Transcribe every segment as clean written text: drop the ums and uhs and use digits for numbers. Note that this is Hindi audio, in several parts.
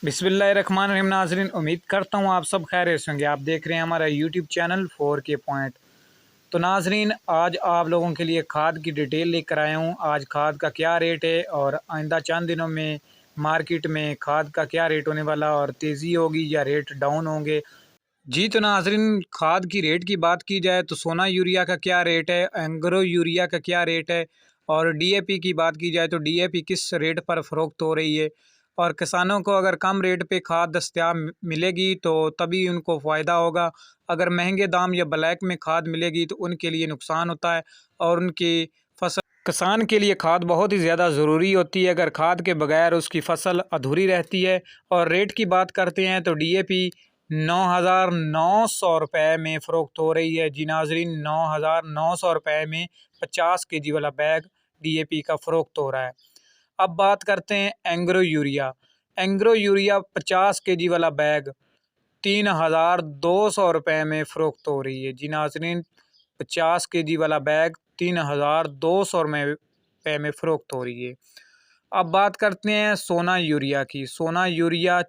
बिस्मिल्लाहिर्रहमानिर्रहीम। नाज़रीन, उम्मीद करता हूँ आप सब खैरियत से होंगे। आप देख रहे हैं हमारा यूट्यूब चैनल 4K पॉइंट। तो नाज़रीन, आज आप लोगों के लिए खाद की डिटेल लेकर आया हूँ। आज खाद का क्या रेट है और आइंदा चंद दिनों में मार्केट में खाद का क्या रेट होने वाला, और तेज़ी होगी या रेट डाउन होंगे। जी तो नाज़रीन, खाद की रेट की बात की जाए तो सोना यूरिया का क्या रेट है, एंग्रो यूरिया का क्या रेट है, और डीएपी की बात की जाए तो डीएपी किस रेट पर फ़रोख्त हो रही है। और किसानों को अगर कम रेट पे खाद दस्तियाब मिलेगी तो तभी उनको फ़ायदा होगा। अगर महंगे दाम या ब्लैक में खाद मिलेगी तो उनके लिए नुकसान होता है, और उनकी फसल किसान के लिए खाद बहुत ही ज़्यादा ज़रूरी होती है। अगर खाद के बगैर उसकी फसल अधूरी रहती है। और रेट की बात करते हैं तो डीएपी 9,900 रुपये में फ़रोख्त हो रही है। जी नाज़रीन, 9,900 रुपये में 50 केजी वाला बैग डीएपी का फ़रोख्त हो रहा है। अब बात करते हैं Engro urea. Engro urea 50 KG वाला बैग 3,200 रुपये में फ़रोख्त हो रही है। जी नाज़रीन, 50 केजी वाला बैग 3,200 रुपये में फ़रोख्त हो रही है। अब बात करते हैं सोना यूरिया की। सोना यूरिया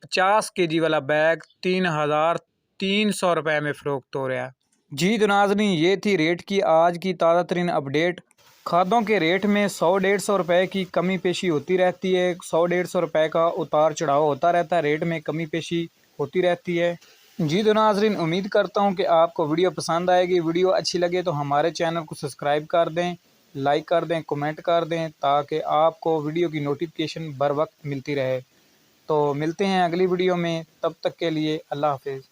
50 केजी वाला बैग 3,300 रुपये में फ़रोख्त हो रहा है। जी तो नाज़रीन, ये थी रेट की आज की ताज़ा तरीन अपडेट। खादों के रेट में 100-150 रुपये की कमी पेशी होती रहती है। 100-150 रुपये का उतार चढ़ाव होता रहता है, रेट में कमी पेशी होती रहती है। जी तो नाज़रीन, उम्मीद करता हूँ कि आपको वीडियो पसंद आएगी। वीडियो अच्छी लगे तो हमारे चैनल को सब्सक्राइब कर दें, लाइक कर दें, कमेंट कर दें, ताकि आपको वीडियो की नोटिफिकेशन बर वक्त मिलती रहे। तो मिलते हैं अगली वीडियो में, तब तक के लिए अल्लाह हाफिज़।